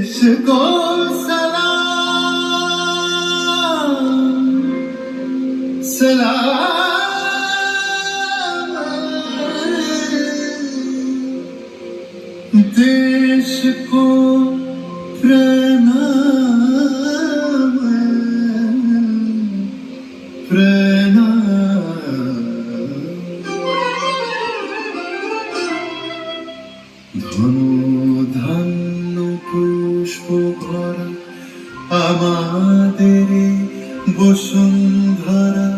देश को सलाम सलाम, देश को प्रणाम प्रणाम। ধন্য পুষ্প ভরা আমাদের বসুন্ধরা,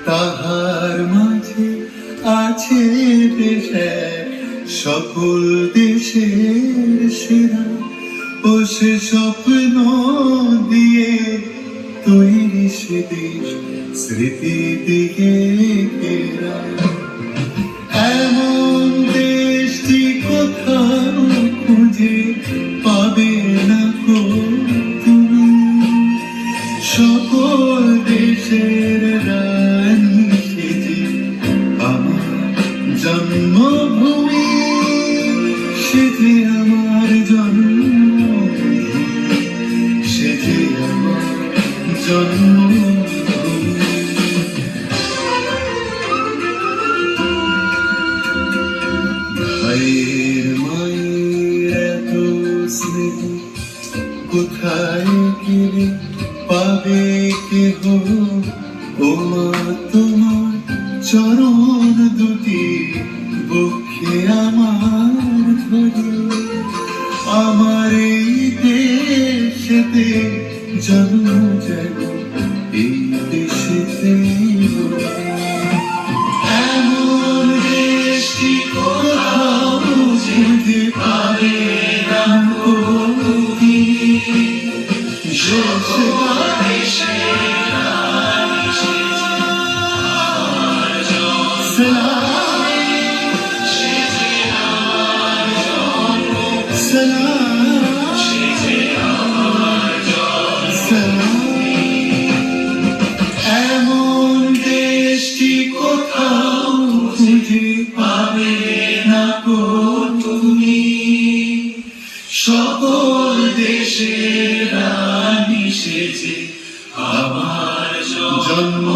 তাহার মাঝে আছে দেশ এক, সকল দেশের সেরা। ও সে স্বপ্ন দিয়ে তৈরি সে দেশ, স্মৃতি দিয়ে ঘেরা। এমন দেশটি কোথাও খুঁজে পাবে না কো তুমি, সকল দেশের রানী সেজে আমার জন্মভূমি, সেজে আমার জন্মভূমি, সেজে আমার জন্মভূমি। ভাইয়ের মায়ের এত স্নেহ কোথায় গেলে পাবে কেহ, ও মা তোমার চরণ দুটি বক্ষে আমার ধরে। আমার এই দেশেতে জন্ম যেন এই দেশেতে এমন দেশটি কোথাও খুঁজে পাবে না কো তুমি, এমন দেশটি কোথাও খুঁজে পাবে না কো তুমি, সকল দেশের রানী সেজে আমার জন্ম